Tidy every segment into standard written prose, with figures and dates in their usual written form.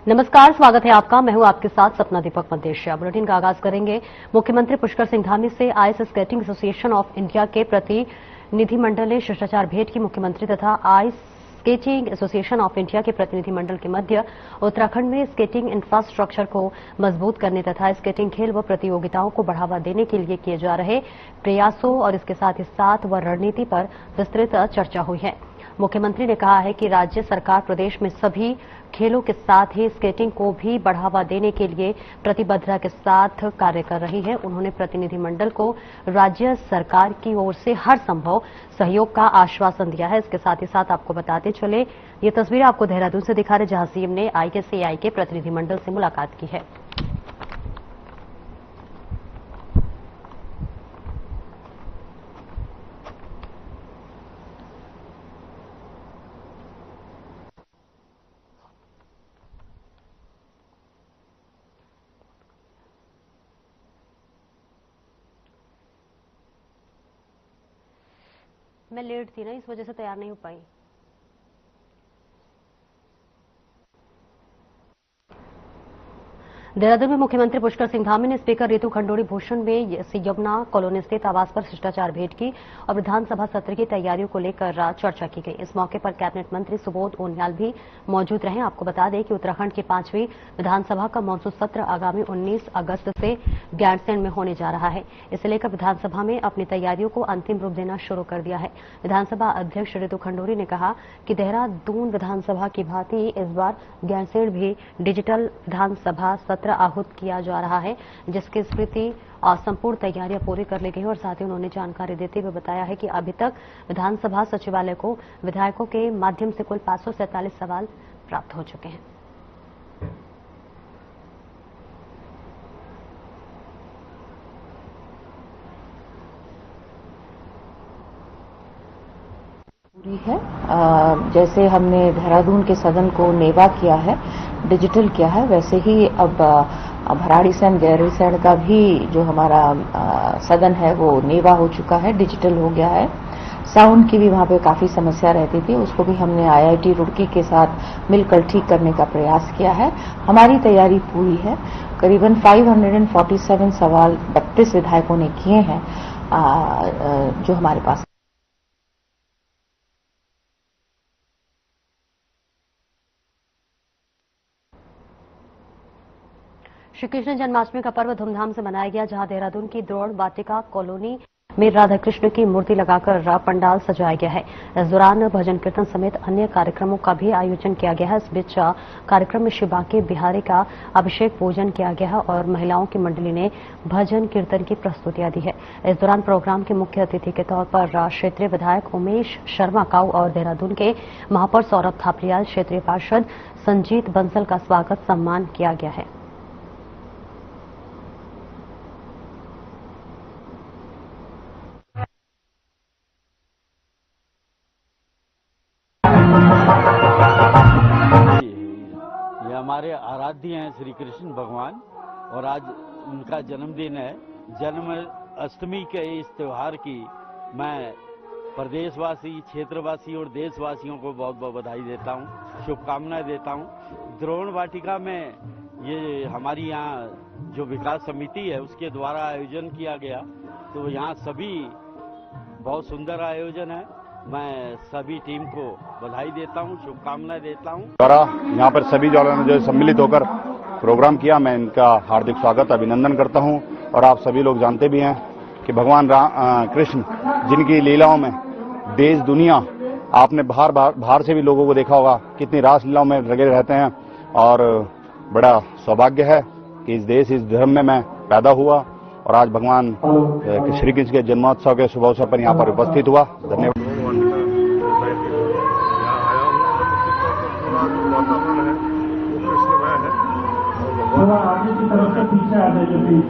नमस्कार, स्वागत है आपका। मैं हूं आपके साथ सपना दीपक मदेशिया। बुलेटिन का आगाज करेंगे मुख्यमंत्री पुष्कर सिंह धामी से। Ice skating association of India के प्रतिनिधिमंडल ने शिष्टाचार भेंट की। मुख्यमंत्री तथा ice skating association of India के प्रतिनिधिमंडल के मध्य उत्तराखंड में स्केटिंग इंफ्रास्ट्रक्चर को मजबूत करने तथा स्केटिंग खेल व प्रतियोगिताओं को बढ़ावा देने के लिए किए जा रहे प्रयासों और इसके साथ ही साथ व रणनीति पर विस्तृत चर्चा हुई है। मुख्यमंत्री ने कहा है कि राज्य सरकार प्रदेश में सभी खेलों के साथ ही स्केटिंग को भी बढ़ावा देने के लिए प्रतिबद्धता के साथ कार्य कर रही है। उन्होंने प्रतिनिधिमंडल को राज्य सरकार की ओर से हर संभव सहयोग का आश्वासन दिया है। इसके साथ ही साथ आपको बताते चले, ये तस्वीरें आपको देहरादून से दिखा रहे, जहां सीएम ने आईएसएआई के प्रतिनिधिमंडल से मुलाकात की है। मैं लेट थी ना, इस वजह से तैयार नहीं हो पाई। देहरादून में मुख्यमंत्री पुष्कर सिंह धामी ने स्पीकर रितु खंडोड़ी भूषण में यमुना कॉलोनी स्थित आवास पर शिष्टाचार भेंट की और विधानसभा सत्र की तैयारियों को लेकर चर्चा की गई। इस मौके पर कैबिनेट मंत्री सुबोध उनियाल भी मौजूद रहे। आपको बता दें कि उत्तराखंड की 5वीं विधानसभा का मानसून सत्र आगामी 19 अगस्त से गैरसैंण में होने जा रहा है। इसे लेकर विधानसभा में अपनी तैयारियों को अंतिम रूप देना शुरू कर दिया है। विधानसभा अध्यक्ष रितु खंडोड़ी ने कहा कि देहरादून विधानसभा की भांति इस बार गैरसैंण भी डिजिटल विधानसभा सत्र आहूत किया जा रहा है, जिसकी स्मृति और संपूर्ण तैयारियां पूरी कर ली गई हैं। और साथ ही उन्होंने जानकारी देते हुए बताया है कि अभी तक विधानसभा सचिवालय को विधायकों के माध्यम से कुल 547 सवाल प्राप्त हो चुके हैं। पूरी है। जैसे हमने देहरादून के सदन को नेवा किया है, डिजिटल किया है, वैसे ही अब भराड़ीसैंण गैरीसैंण का भी जो हमारा सदन है वो नेवा हो चुका है, डिजिटल हो गया है। साउंड की भी वहां पे काफी समस्या रहती थी, उसको भी हमने आईआईटी रुड़की के साथ मिलकर ठीक करने का प्रयास किया है। हमारी तैयारी पूरी है। करीबन 547 सवाल 32 विधायकों ने किए हैं जो हमारे पास। श्री कृष्ण जन्माष्टमी का पर्व धूमधाम से मनाया गया, जहां देहरादून की द्रोण वाटिका कॉलोनी में राधा कृष्ण की मूर्ति लगाकर पंडाल सजाया गया है। इस दौरान भजन कीर्तन समेत अन्य कार्यक्रमों का भी आयोजन किया गया है। इस बीच कार्यक्रम में श्री बांके बिहारी का अभिषेक पूजन किया गया है और महिलाओं की मंडली ने भजन कीर्तन की प्रस्तुतियां दी है। इस दौरान प्रोग्राम के मुख्य अतिथि के तौर पर क्षेत्रीय विधायक उमेश शर्मा काऊ और देहरादून के महापौर सौरभ थापलियाल, क्षेत्रीय पार्षद संजीत बंसल का स्वागत सम्मान किया गया है। हमारे आराध्य हैं श्री कृष्ण भगवान और आज उनका जन्मदिन है। जन्म अष्टमी के इस त्योहार की मैं प्रदेशवासी, क्षेत्रवासी और देशवासियों को बहुत बहुत बधाई देता हूं, शुभकामनाएं देता हूं। द्रोण वाटिका में ये हमारी यहाँ जो विकास समिति है उसके द्वारा आयोजन किया गया, तो यहाँ सभी बहुत सुंदर आयोजन है। मैं सभी टीम को बधाई देता हूं, शुभकामनाएं देता हूं। द्वारा यहाँ पर सभी जो सम्मिलित होकर प्रोग्राम किया, मैं इनका हार्दिक स्वागत अभिनंदन करता हूं। और आप सभी लोग जानते भी हैं कि भगवान कृष्ण जिनकी लीलाओं में देश दुनिया, आपने बाहर से भी लोगों को देखा होगा कितनी रास लीलाओं में लगे रहते हैं। और बड़ा सौभाग्य है कि इस देश, इस धर्म में मैं पैदा हुआ और आज भगवान श्री कृष्ण के जन्मोत्सव के शुभ अवसर पर यहाँ पर उपस्थित हुआ। धन्यवाद। वातावरण है वो कृष्णमय है और भगवान आगे की तरफ से पीछे आ जाइए प्लीज।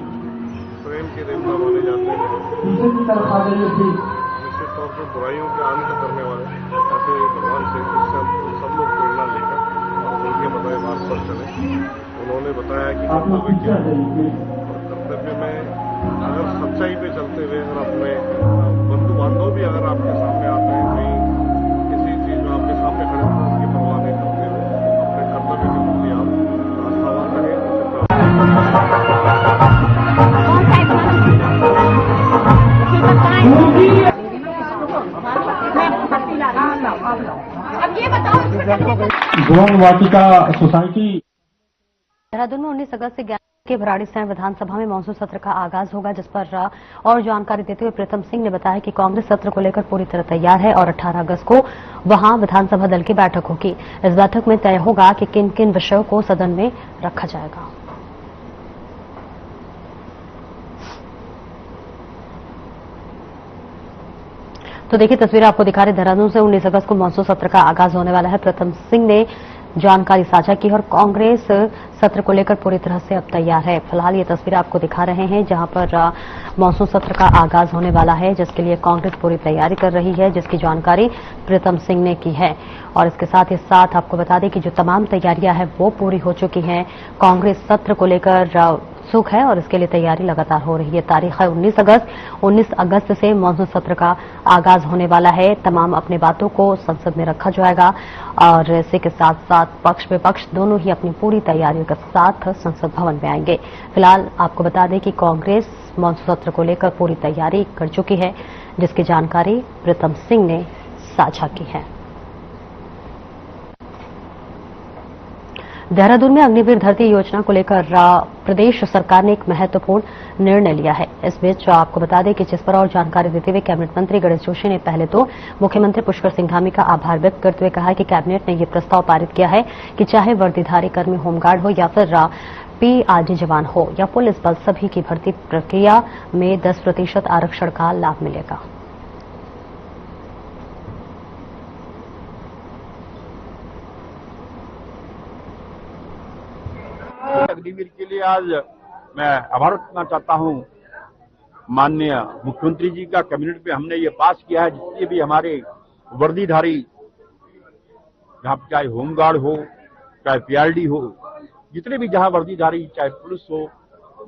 प्रेम के देवता माने जाते हैं, पीछे की तरफ आ जाइए प्लीज। निश्चित तौर पर बुराइयों के अंत करने वाले ऐसे भगवान श्री कृष्ण सब लोग प्रेरणा लेकर और उनके बताए मार्ग पर चले। उन्होंने बताया कि कर्तव्य क्या है और कर्तव्य में अगर सच्चाई पे चलते हुए अगर अपने बंधु बांधव भी अगर आपके सामने आते हैं, कहीं किसी चीज में आपके सामने खड़े होकर उनकी परवाह नहीं करते हुए अपने कर्तव्य के प्रति आप गोवन वाटिका सोसाइटी। देहरादून में 19 अगस्त से 11 के भराड़ीसैंण विधानसभा में मानसून सत्र का आगाज होगा, जिस पर और जानकारी देते हुए प्रीतम सिंह ने बताया कि कांग्रेस सत्र को लेकर पूरी तरह तैयार है और 18 अगस्त को वहां विधानसभा दल की बैठक होगी। इस बैठक में तय होगा कि किन किन विषयों को सदन में रखा जाएगा। तो देखिए तस्वीर आपको दिखा रहे देहरादून से 19 अगस्त को मानसून सत्र का आगाज होने वाला है। प्रीतम सिंह ने जानकारी साझा की और कांग्रेस सत्र को लेकर पूरी तरह से अब तैयार है। फिलहाल ये तस्वीर आपको दिखा रहे हैं जहां पर मानसून सत्र का आगाज होने वाला है, जिसके लिए कांग्रेस पूरी तैयारी कर रही है, जिसकी जानकारी प्रीतम सिंह ने की है। और इसके साथ ही साथ आपको बता दें कि जो तमाम तैयारियां हैं वो पूरी हो चुकी हैं। कांग्रेस सत्र को लेकर उत्सुक है और इसके लिए तैयारी लगातार हो रही है। तारीख है 19 अगस्त। 19 अगस्त से मानसून सत्र का आगाज होने वाला है। तमाम अपनी बातों को संसद में रखा जाएगा और इसी के साथ साथ पक्ष विपक्ष दोनों ही अपनी पूरी तैयारियों के साथ संसद भवन में आएंगे। फिलहाल आपको बता दें कि कांग्रेस मानसून सत्र को लेकर पूरी तैयारी कर चुकी है, जिसकी जानकारी प्रीतम सिंह ने साझा की है। देहरादून में अग्निवीर धरती योजना को लेकर प्रदेश सरकार ने एक महत्वपूर्ण निर्णय लिया है। इस बीच आपको बता दें कि जिस पर और जानकारी देते हुए कैबिनेट मंत्री गणेश जोशी ने पहले तो मुख्यमंत्री पुष्कर सिंह धामी का आभार व्यक्त करते हुए कहा कि कैबिनेट ने यह प्रस्ताव पारित किया है कि चाहे वर्दीधारी कर्मी होमगार्ड हो या फिर पीआरडी जवान हो या पुलिस बल, सभी की भर्ती प्रक्रिया में 10% आरक्षण का लाभ मिलेगा। अग्निवीर के लिए आज मैं आभार रखना चाहता हूं। माननीय मुख्यमंत्री जी का कैबिनेट में हमने ये पास किया है, जिससे भी हमारे वर्दीधारी, जहां चाहे होमगार्ड हो चाहे पीआरडी हो, जितने भी जहां वर्दीधारी चाहे पुलिस हो,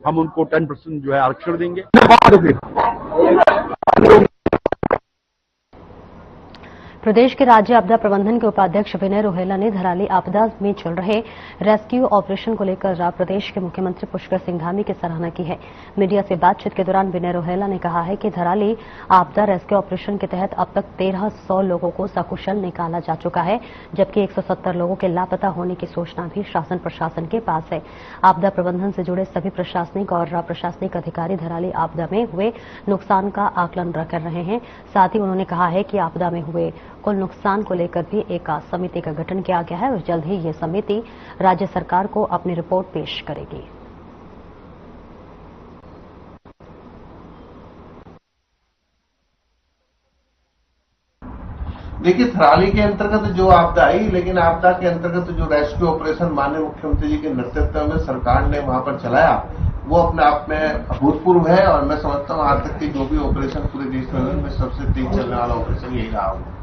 हम उनको 10% जो है आरक्षण देंगे। प्रदेश के राज्य आपदा प्रबंधन के उपाध्यक्ष विनय रोहेला ने धराली आपदा में चल रहे रेस्क्यू ऑपरेशन को लेकर प्रदेश के मुख्यमंत्री पुष्कर सिंह धामी की सराहना की है। मीडिया से बातचीत के दौरान विनय रोहेला ने कहा है कि धराली आपदा रेस्क्यू ऑपरेशन के तहत अब तक 1300 लोगों को सकुशल निकाला जा चुका है, जबकि 170 लोगों के लापता होने की सूचना भी शासन प्रशासन के पास है। आपदा प्रबंधन से जुड़े सभी प्रशासनिक और अप्रशासनिक अधिकारी धराली आपदा में हुए नुकसान का आकलन कर रहे हैं। साथ ही उन्होंने कहा है कि आपदा में हुए कुल नुकसान को लेकर भी एक समिति का गठन किया गया है और जल्द ही ये समिति राज्य सरकार को अपनी रिपोर्ट पेश करेगी। देखिए, थराली के अंतर्गत जो आपदा आई, लेकिन आपदा के अंतर्गत जो रेस्क्यू ऑपरेशन माननीय मुख्यमंत्री जी के नेतृत्व में सरकार ने वहां पर चलाया, वो अपने आप में अभूतपूर्व है। और मैं समझता हूं आज तक की जो भी ऑपरेशन पूरे देश में सबसे तेज चलने वाला ऑपरेशन यही रहा होगा।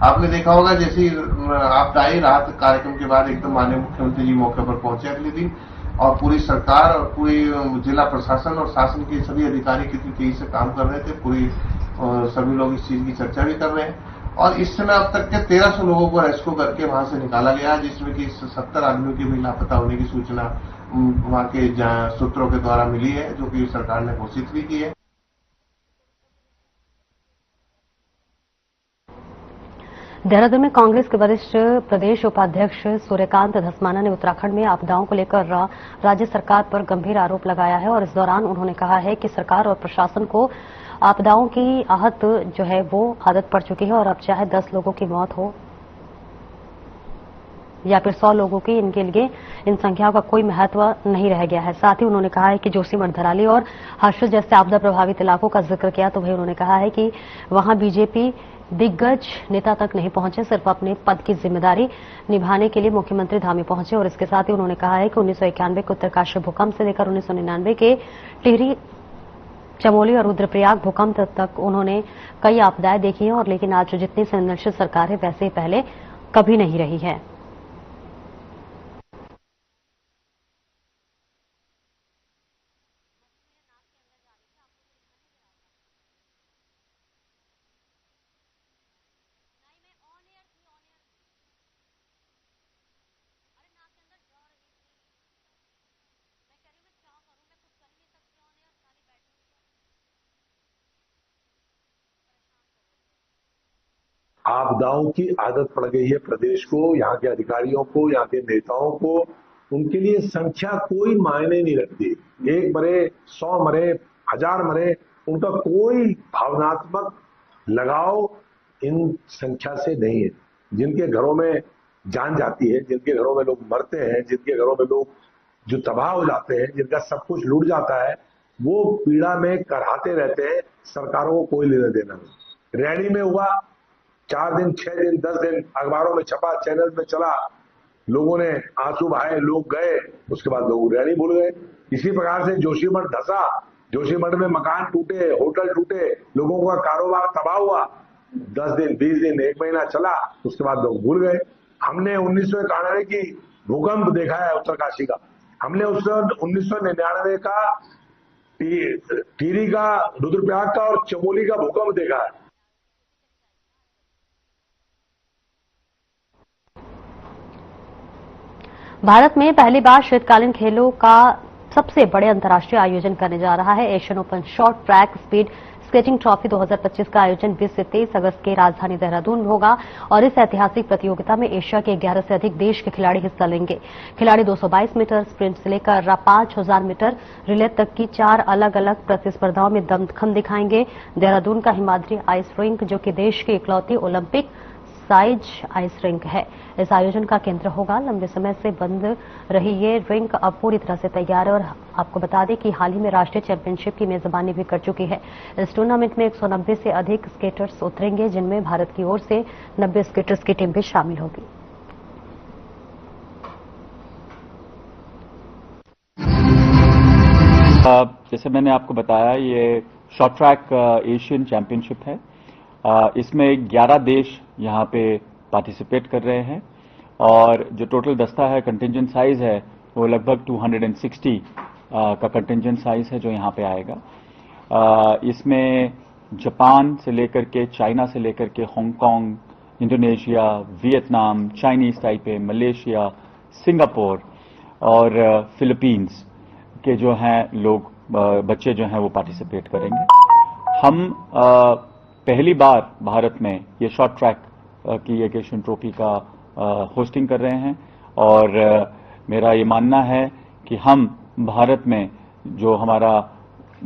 आपने देखा होगा जैसी आपदा आई, राहत कार्यक्रम के बाद एकदम माननीय मुख्यमंत्री जी मौके पर पहुंचे अगले दिन, और पूरी सरकार और पूरी जिला प्रशासन और शासन के सभी अधिकारी कितनी तेजी से काम कर रहे थे। पूरी सभी लोग इस चीज की चर्चा भी कर रहे हैं। और इस समय अब तक के 1300 लोगों को रेस्क्यू करके वहां से निकाला गया, जिसमें कि 70 आदमियों की भी लापता होने की सूचना वहां के सूत्रों के द्वारा मिली है, जो कि सरकार ने घोषित भी की है। देहरादून में कांग्रेस के वरिष्ठ प्रदेश उपाध्यक्ष सूर्यकांत धस्माना ने उत्तराखंड में आपदाओं को लेकर राज्य सरकार पर गंभीर आरोप लगाया है और इस दौरान उन्होंने कहा है कि सरकार और प्रशासन को आपदाओं की आहत जो है वो आदत पड़ चुकी है और अब चाहे 10 लोगों की मौत हो या फिर 100 लोगों की, इनके लिए इन संख्याओं का कोई महत्व नहीं रह गया है। साथ ही उन्होंने कहा है कि जोशीमठ, धराली और हर्षद जैसे आपदा प्रभावित इलाकों का जिक्र किया तो वही उन्होंने कहा है कि वहां बीजेपी दिग्गज नेता तक नहीं पहुंचे, सिर्फ अपने पद की जिम्मेदारी निभाने के लिए मुख्यमंत्री धामी पहुंचे। और इसके साथ ही उन्होंने कहा है कि 1991 के उत्तरकाशी भूकंप से लेकर 1999 के टिहरी, चमोली और रुद्रप्रयाग भूकंप तक उन्होंने कई आपदाएं देखी हैं और लेकिन आज जितनी संरक्षित सरकार है वैसे ही पहले कभी नहीं रही है। आपदाओं की आदत पड़ गई है प्रदेश को, यहाँ के अधिकारियों को, यहाँ के नेताओं को। उनके लिए संख्या कोई मायने नहीं रखती। 1 मरे, 100 मरे, 1000 मरे, उनका कोई भावनात्मक लगाव इन संख्या से नहीं है। जिनके घरों में जान जाती है, जिनके घरों में लोग मरते हैं, जिनके घरों में लोग जो तबाह हो जाते हैं, जिनका सब कुछ लूट जाता है, वो पीड़ा में कराहते रहते हैं। सरकारों को कोई लेना देना नहीं। रैली में हुआ, 4 दिन, 6 दिन, 10 दिन अखबारों में छपा, चैनल में चला, लोगों ने आंसू बहाए, लोग गए, उसके बाद लोग रैली भूल गए। इसी प्रकार से जोशीमठ धसा, जोशीमठ में मकान टूटे, होटल टूटे, लोगों का कारोबार तबाह हुआ। 10 दिन, 20 दिन, 1 महीना चला, उसके बाद लोग भूल गए। हमने 1991 की भूकंप देखा है उत्तरकाशी का, हमने 1999 का टिहरी का, रुद्रप्रयाग का और चमोली का भूकंप देखा है। भारत में पहली बार शीतकालीन खेलों का सबसे बड़े अंतर्राष्ट्रीय आयोजन करने जा रहा है। Asian open short track speed skating trophy 2025 का आयोजन 20 से 23 अगस्त के राजधानी देहरादून में होगा और इस ऐतिहासिक प्रतियोगिता में एशिया के 11 से अधिक देश के खिलाड़ी हिस्सा लेंगे। खिलाड़ी 222 मीटर स्प्रिंट से लेकर 5000 मीटर रिले तक की 4 अलग अलग प्रतिस्पर्धाओं में दमखम दिखाएंगे। देहरादून का हिमाद्री आइस रिंक, जो कि देश की इकलौती ओलंपिक साइज आइस रिंक है, इस आयोजन का केंद्र होगा। लंबे समय से बंद रही ये रिंक अब पूरी तरह से तैयार है और आपको बता दें कि हाल ही में राष्ट्रीय चैंपियनशिप की मेजबानी भी कर चुकी है। इस टूर्नामेंट में 190 से अधिक स्केटर्स उतरेंगे, जिनमें भारत की ओर से 90 स्केटर्स की टीम भी शामिल होगी। जैसे मैंने आपको बताया, ये शॉर्ट ट्रैक एशियन चैंपियनशिप है। इसमें 11 देश यहाँ पे पार्टिसिपेट कर रहे हैं और जो टोटल दस्ता है, कंटिंजेंट साइज है, वो लगभग 260 का कंटिंजेंट साइज है जो यहाँ पे आएगा। इसमें जापान से लेकर के, चाइना से लेकर के, Hong Kong, Indonesia, Vietnam, Chinese Taipei, Malaysia, Singapore और फिलीपींस के जो हैं लोग, बच्चे जो हैं वो पार्टिसिपेट करेंगे। हम पहली बार भारत में ये शॉर्ट ट्रैक की एक एशियन ट्रॉफी का होस्टिंग कर रहे हैं और मेरा ये मानना है कि हम भारत में जो हमारा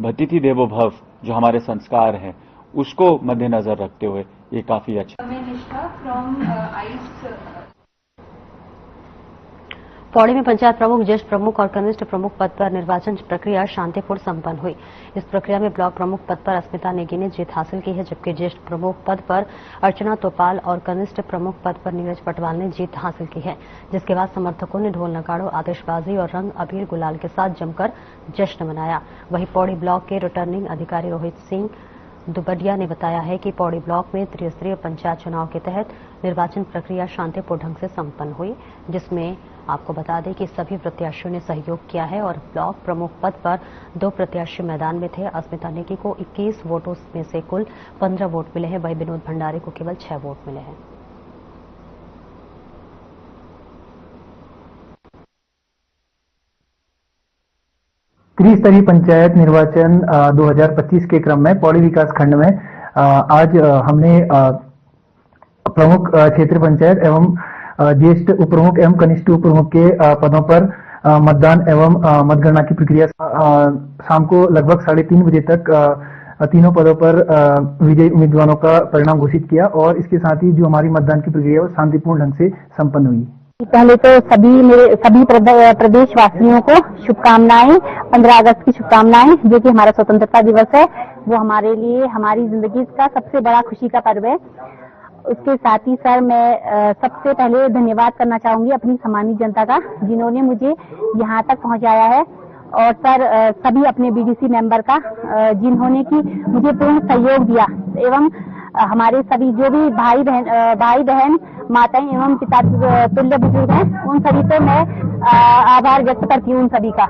अतिथि देवो भव, जो हमारे संस्कार हैं, उसको मद्देनजर रखते हुए ये काफी अच्छा। पौड़ी में पंचायत प्रमुख, ज्येष्ठ प्रमुख और कनिष्ठ प्रमुख पद पर निर्वाचन प्रक्रिया शांतिपूर्ण संपन्न हुई। इस प्रक्रिया में ब्लॉक प्रमुख पद पर अस्मिता नेगी ने जीत हासिल की है, जबकि ज्येष्ठ प्रमुख पद पर अर्चना तोपाल और कनिष्ठ प्रमुख पद पर नीरज पटवाल ने जीत हासिल की है, जिसके बाद समर्थकों ने ढोल नगाड़ों, आतिशबाजी और रंग अबीर गुलाल के साथ जमकर जश्न मनाया। वहीं पौड़ी ब्लॉक के रिटर्निंग अधिकारी रोहित सिंह दुबडिया ने बताया है कि पौड़ी ब्लॉक में त्रिस्तरीय पंचायत चुनाव के तहत निर्वाचन प्रक्रिया शांतिपूर्ण ढंग से संपन्न हुई, जिसमें आपको बता दें कि सभी प्रत्याशियों ने सहयोग किया है और ब्लॉक प्रमुख पद पर 2 प्रत्याशी मैदान में थे। अस्मिता नेगी को 21 वोटों में से कुल 15 वोट मिले हैं, वहीं विनोद भंडारी को केवल 6 वोट मिले हैं। त्रिस्तरीय पंचायत निर्वाचन 2025 के क्रम में पौड़ी विकास खंड में आज हमने प्रमुख क्षेत्र पंचायत एवं ज्येष्ठ उप प्रमुख एवं कनिष्ठ उप प्रमुख के पदों पर मतदान एवं मतगणना की प्रक्रिया शाम को लगभग 3:30 बजे तक तीनों पदों पर विजयी उम्मीदवारों का परिणाम घोषित किया और इसके साथ ही जो हमारी मतदान की प्रक्रिया वो शांतिपूर्ण ढंग से संपन्न हुई। पहले तो सभी प्रदेशवासियों को शुभकामनाएं, 15 अगस्त की शुभकामनाएं, जो कि हमारा स्वतंत्रता दिवस है, वो हमारे लिए हमारी जिंदगी का सबसे बड़ा खुशी का पर्व है। उसके साथ ही सर, मैं सबसे पहले धन्यवाद करना चाहूंगी अपनी सम्मानित जनता का, जिन्होंने मुझे यहाँ तक पहुँचाया है, और सर सभी अपने बीडीसी मेंबर का, जिन्होंने की मुझे पूर्ण सहयोग दिया, एवं हमारे सभी जो भी भाई बहन माताएं एवं पिता तुल्य बुजुर्ग हैं, उन सभी को मैं आभार व्यक्त करती हूँ, उन सभी का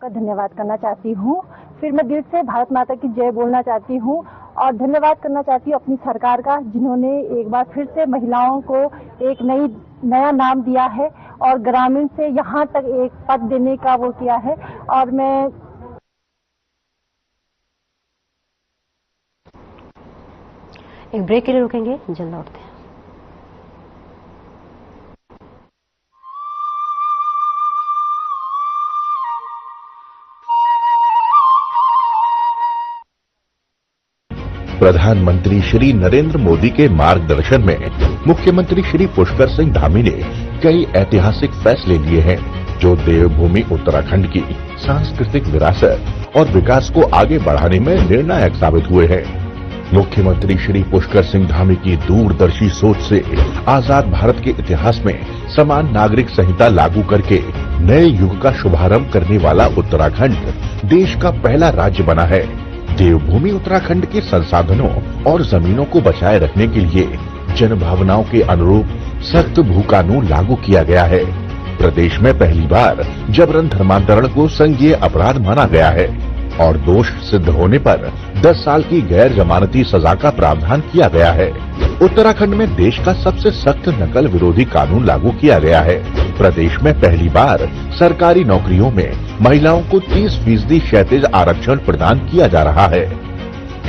धन्यवाद करना चाहती हूँ। फिर मैं दिल से भारत माता की जय बोलना चाहती हूँ और धन्यवाद करना चाहती हूँ अपनी सरकार का, जिन्होंने एक बार फिर से महिलाओं को एक नया नाम दिया है और ग्रामीण से यहाँ तक एक पद देने का वो किया है। और मैं एक ब्रेक के लिए रुकेंगे, जल्द लौटते हैं। प्रधानमंत्री श्री नरेंद्र मोदी के मार्गदर्शन में मुख्यमंत्री श्री पुष्कर सिंह धामी ने कई ऐतिहासिक फैसले लिए हैं जो देवभूमि उत्तराखंड की सांस्कृतिक विरासत और विकास को आगे बढ़ाने में निर्णायक साबित हुए हैं। मुख्यमंत्री श्री पुष्कर सिंह धामी की दूरदर्शी सोच से आजाद भारत के इतिहास में समान नागरिक संहिता लागू करके नए युग का शुभारंभ करने वाला उत्तराखंड देश का पहला राज्य बना है। देवभूमि उत्तराखंड के संसाधनों और जमीनों को बचाए रखने के लिए जनभावनाओं के अनुरूप सख्त भू कानून लागू किया गया है। प्रदेश में पहली बार जबरन धर्मांतरण को संज्ञेय अपराध माना गया है और दोष सिद्ध होने पर 10 साल की गैर जमानती सजा का प्रावधान किया गया है। उत्तराखंड में देश का सबसे सख्त नकल विरोधी कानून लागू किया गया है। प्रदेश में पहली बार सरकारी नौकरियों में महिलाओं को 30% क्षैतिज आरक्षण प्रदान किया जा रहा है।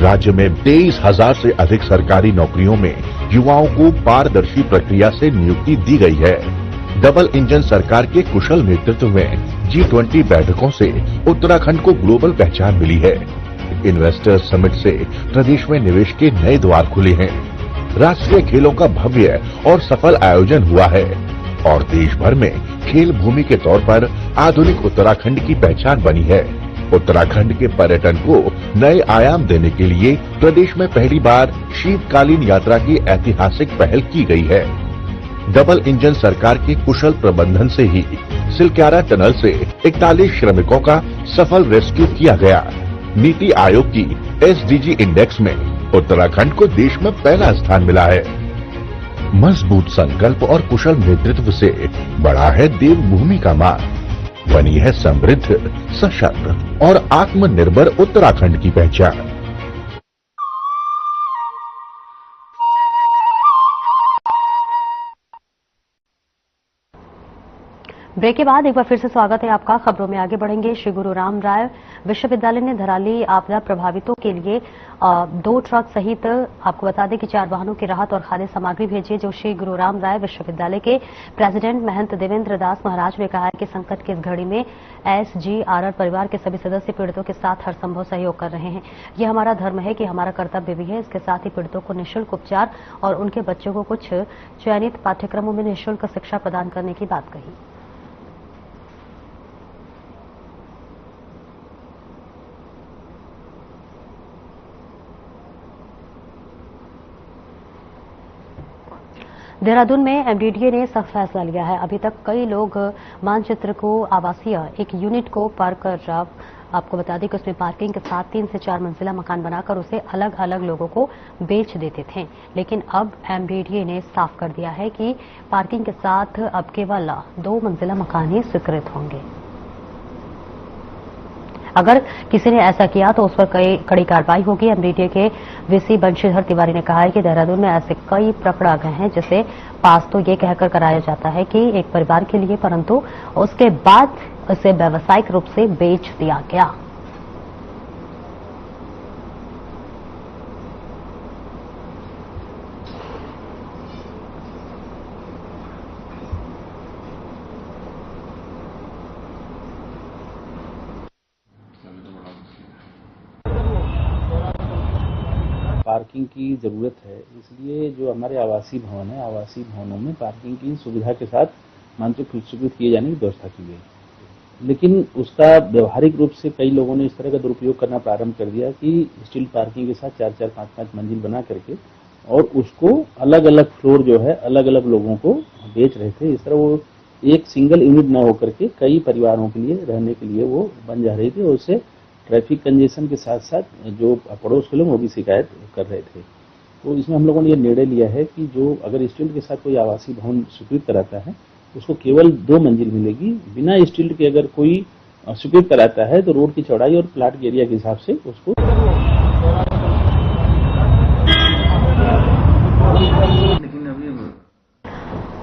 राज्य में 23,000 से अधिक सरकारी नौकरियों में युवाओं को पारदर्शी प्रक्रिया से नियुक्ति दी गई है। डबल इंजन सरकार के कुशल नेतृत्व में G20 बैठकों से उत्तराखंड को ग्लोबल पहचान मिली है। इन्वेस्टर्स समिट से प्रदेश में निवेश के नए द्वार खुले हैं। राष्ट्रीय खेलों का भव्य और सफल आयोजन हुआ है और देश भर में खेल भूमि के तौर पर आधुनिक उत्तराखंड की पहचान बनी है। उत्तराखंड के पर्यटन को नए आयाम देने के लिए प्रदेश में पहली बार शीतकालीन यात्रा की ऐतिहासिक पहल की गई है। डबल इंजन सरकार के कुशल प्रबंधन से ही सिलक्यारा टनल से 41 श्रमिकों का सफल रेस्क्यू किया गया। नीति आयोग की SDG इंडेक्स में उत्तराखंड को देश में पहला स्थान मिला है। मजबूत संकल्प और कुशल नेतृत्व से बढ़ा है देवभूमि का मार्ग, बनी है समृद्ध, सशक्त और आत्मनिर्भर उत्तराखंड की पहचान। ब्रेक के बाद एक बार फिर से स्वागत है आपका। खबरों में आगे बढ़ेंगे। श्री गुरु राम राय विश्वविद्यालय ने धराली आपदा प्रभावितों के लिए 2 ट्रक सहित आपको बता दें कि 4 वाहनों की राहत और खाद्य सामग्री भेजी है, जो श्री गुरु राम राय विश्वविद्यालय के प्रेसिडेंट महंत देवेंद्र दास महाराज ने कहा है कि संकट की इस घड़ी में SGRR परिवार के सभी सदस्य पीड़ितों के साथ हर संभव सहयोग कर रहे हैं। यह हमारा धर्म है कि हमारा कर्तव्य भी है। इसके साथ ही पीड़ितों को निःशुल्क उपचार और उनके बच्चों को कुछ चयनित पाठ्यक्रमों में निःशुल्क शिक्षा प्रदान करने की बात कही। देहरादून में MDDA ने सख्त फैसला लिया है। अभी तक कई लोग मानचित्र को आवासीय एक यूनिट को पार कर आपको बता दें कि उसमें पार्किंग के साथ 3 से 4 मंजिला मकान बनाकर उसे अलग अलग लोगों को बेच देते थे, लेकिन अब MDDA ने साफ कर दिया है कि पार्किंग के साथ अब केवल 2 मंजिला मकान ही स्वीकृत होंगे। अगर किसी ने ऐसा किया तो उस पर कड़ी कार्रवाई होगी। MDDA के VC बंशीधर तिवारी ने कहा है कि देहरादून में ऐसे कई प्रकरण आ गए हैं जिसे पास तो ये कहकर कराया जाता है कि एक परिवार के लिए, परंतु उसके बाद उसे व्यावसायिक रूप से बेच दिया गया। पार्किंग की ज़रूरत है, इसलिए जो हमारे आवासीय भवन है, आवासीय भवनों में पार्किंग की सुविधा के साथ मानचित्र स्वीकृत किए जाने की व्यवस्था की गई। लेकिन उसका व्यवहारिक रूप से कई लोगों ने इस तरह का दुरुपयोग करना प्रारंभ कर दिया कि स्टील पार्किंग के साथ 4-4, 5-5 मंजिल बना करके और उसको अलग अलग फ्लोर जो है अलग अलग लोगों को बेच रहे थे। इस तरह वो एक सिंगल यूनिट न होकर के कई परिवारों के लिए रहने के लिए वो बन जा रही थी और उससे ट्रैफिक कंजेशन के साथ साथ जो पड़ोस के लोग वो भी शिकायत कर रहे थे। तो इसमें हम लोगों ने ये निर्णय लिया है कि जो अगर स्टील के साथ कोई आवासीय भवन स्वीकृत कराता है उसको केवल 2 मंजिल मिलेगी। बिना स्टील के अगर कोई स्वीकृत कराता है तो रोड की चौड़ाई और प्लाट के एरिया के हिसाब से उसको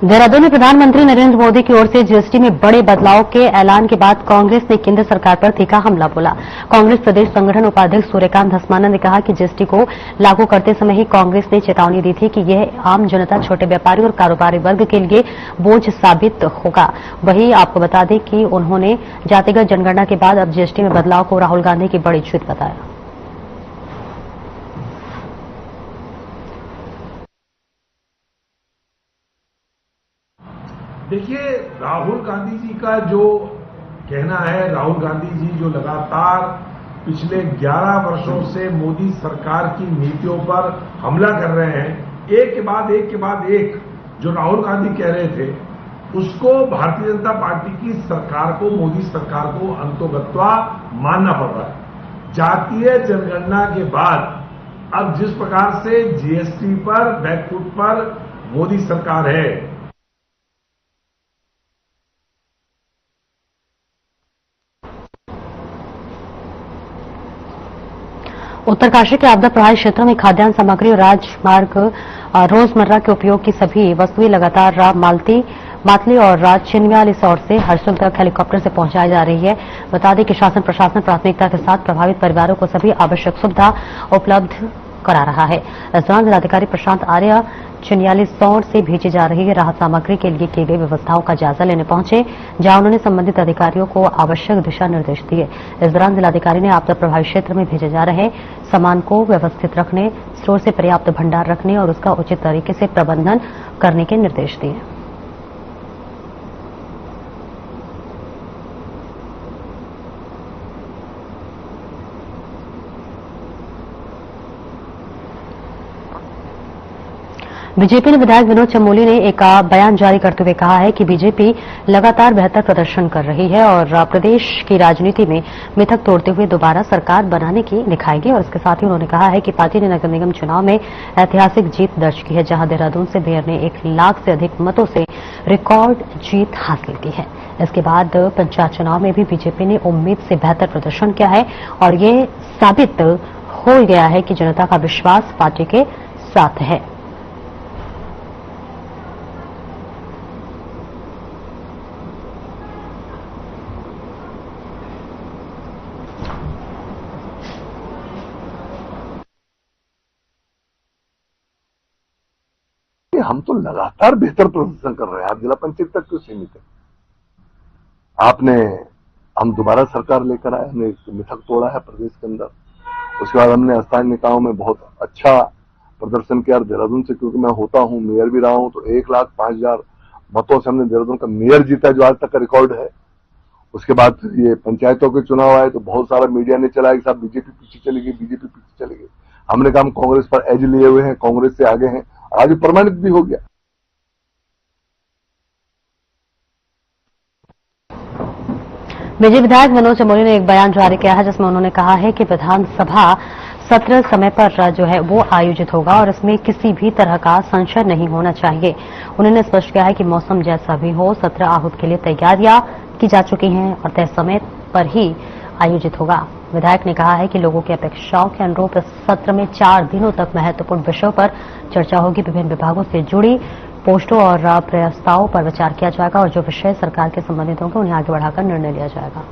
देहरादून में प्रधानमंत्री नरेंद्र मोदी की ओर से जीएसटी में बड़े बदलाव के ऐलान के बाद कांग्रेस ने केंद्र सरकार पर तीखा हमला बोला। कांग्रेस प्रदेश संगठन उपाध्यक्ष सूर्यकांत धस्माना ने कहा कि जीएसटी को लागू करते समय ही कांग्रेस ने चेतावनी दी थी कि यह आम जनता, छोटे व्यापारी और कारोबारी वर्ग के लिए बोझ साबित होगा। वहीं आपको बता दें कि उन्होंने जातिगत जनगणना के बाद अब जीएसटी में बदलाव को राहुल गांधी की बड़ी जीत बताया। देखिए, राहुल गांधी जी का जो कहना है, राहुल गांधी जी जो लगातार पिछले 11 वर्षों से मोदी सरकार की नीतियों पर हमला कर रहे हैं, एक के बाद एक जो राहुल गांधी कह रहे थे, उसको भारतीय जनता पार्टी की सरकार को, मोदी सरकार को अंतोगत्वा मानना पड़ रहा है। जातीय जनगणना के बाद अब जिस प्रकार से जीएसटी पर, बैकफुट पर मोदी सरकार है, उत्तरकाशी के आपदा प्रभावित क्षेत्रों में खाद्यान्न सामग्री और राजमार्ग रोजमर्रा के उपयोग की सभी वस्तुएं लगातार मातली और चिन्याल इस ओर से हरसुल तक हेलीकॉप्टर से पहुंचाई जा रही है। बता दें कि शासन प्रशासन प्राथमिकता के साथ प्रभावित परिवारों को सभी आवश्यक सुविधा उपलब्ध करा रहा है। इस दौरान जिलाधिकारी प्रशांत आर्य चिन्याली सौर से भेजी जा रही राहत सामग्री के लिए की गई व्यवस्थाओं का जायजा लेने पहुंचे, जहां उन्होंने संबंधित अधिकारियों को आवश्यक दिशा निर्देश दिए। इस दौरान जिलाधिकारी ने आपदा प्रभावित क्षेत्र में भेजे जा रहे सामान को व्यवस्थित रखने, स्टोर से पर्याप्त भंडार रखने और उसका उचित तरीके से प्रबंधन करने के निर्देश दिए। बीजेपी ने विधायक विनोद चमोली ने एक बयान जारी करते हुए कहा है कि बीजेपी लगातार बेहतर प्रदर्शन कर रही है और प्रदेश की राजनीति में मिथक तोड़ते हुए दोबारा सरकार बनाने की दिखाएगी। और इसके साथ ही उन्होंने कहा है कि पार्टी ने नगर निगम चुनाव में ऐतिहासिक जीत दर्ज की है, जहां देहरादून से मेयर ने 1 लाख से अधिक मतों से रिकॉर्ड जीत हासिल की है। इसके बाद पंचायत चुनाव में भी बीजेपी ने उम्मीद से बेहतर प्रदर्शन किया है और ये साबित हो गया है कि जनता का विश्वास पार्टी के साथ है। हम तो लगातार बेहतर प्रदर्शन कर रहे हैं। आप जिला पंचायत तक क्यों सीमित है? हम दोबारा सरकार लेकर आए, हमने मिथक तोड़ा है प्रदेश के अंदर। उसके बाद हमने स्थानीय निकायों में बहुत अच्छा प्रदर्शन किया। देहरादून से क्योंकि मैं होता हूं, मेयर भी रहा हूं, तो 1,05,000 मतों से हमने देहरादून का मेयर जीता, जो आज तक का रिकॉर्ड है। उसके बाद ये पंचायतों के चुनाव आए तो बहुत सारा मीडिया ने चलाया कि साहब बीजेपी पीछे चली गई, बीजेपी पीछे चली गई। हमने कहा हम कांग्रेस पर एज लिए हुए हैं, कांग्रेस से आगे हैं, आज प्रमाणित भी हो गया। बीजेपी विधायक विनोद चमोली ने एक बयान जारी किया है, जिसमें उन्होंने कहा है कि विधानसभा सत्र समय पर जो है वो आयोजित होगा और इसमें किसी भी तरह का संशय नहीं होना चाहिए। उन्होंने स्पष्ट किया है कि मौसम जैसा भी हो, सत्र आहूत के लिए तैयारियां की जा चुकी हैं और तय समय पर ही आयोजित होगा। विधायक ने कहा है कि लोगों की अपेक्षाओं के अनुरूप इस सत्र में 4 दिनों तक महत्वपूर्ण विषयों पर चर्चा होगी। विभिन्न विभागों से जुड़ी पोस्टों और प्रस्तावों पर विचार किया जाएगा और जो विषय सरकार के संबंधित होंगे उन्हें आगे बढ़ाकर निर्णय लिया जाएगा।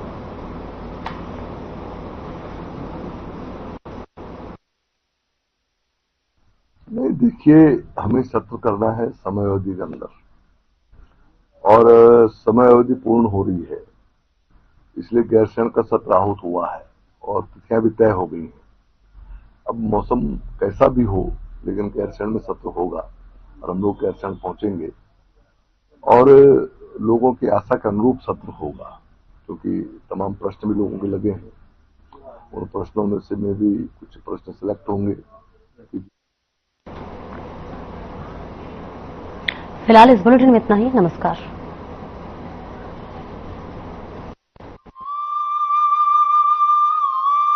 नहीं, देखिए, हमें सत्र करना है समय अवधि के अंदर और समय अवधि पूर्ण हो रही है, इसलिए गैरसैंण का सत्र आहूत हुआ है और तिथियां भी तय हो गई हैं। अब मौसम कैसा भी हो, लेकिन गैरसैंण में सत्र होगा और हम लोग गैरसैंण पहुंचेंगे और लोगों की आशा के अनुरूप सत्र होगा, क्योंकि तमाम प्रश्न भी लोगों के लगे हैं। उन प्रश्नों में से भी कुछ प्रश्न सिलेक्ट होंगे। फिलहाल इस बुलेटिन में इतना ही। नमस्कार।